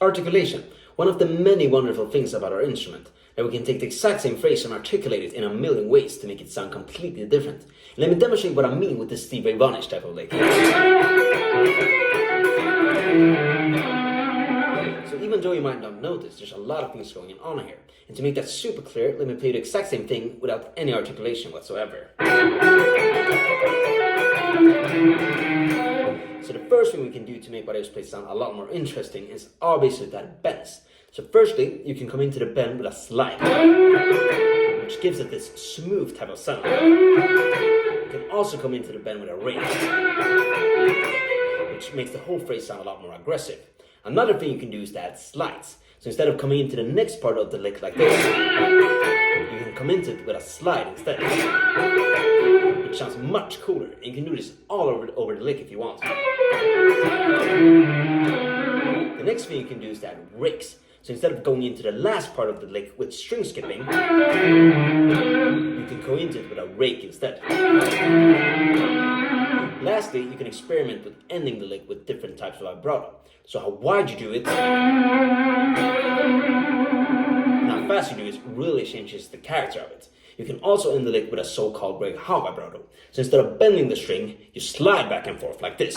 Articulation. One of the many wonderful things about our instrument, that we can take the exact same phrase and articulate it in a million ways to make it sound completely different. Let me demonstrate what I mean with the Steve Ray Vaughan-ish type of lick. So even though you might not notice, there's a lot of things going on here. And to make that super clear, let me play the exact same thing without any articulation whatsoever. So the first thing we can do to make what I just played sound a lot more interesting is obviously that it bends. So firstly, you can come into the bend with a slide, which gives it this smooth type of sound. You can also come into the bend with a ring, which makes the whole phrase sound a lot more aggressive. Another thing you can do is to add slides. So instead of coming into the next part of the lick like this, you can come into it with a slide instead, which sounds much cooler. And you can do this all over the lick if you want. The next thing you can do is to add ricks. So instead of going into the last part of the lick with string skipping, you can go into it with a rake instead. Lastly, you can experiment with ending the lick with different types of vibrato. So how wide you do it, and how fast you do it really changes the character of it. You can also end the lick with a so-called Greg Howe vibrato. So instead of bending the string, you slide back and forth like this.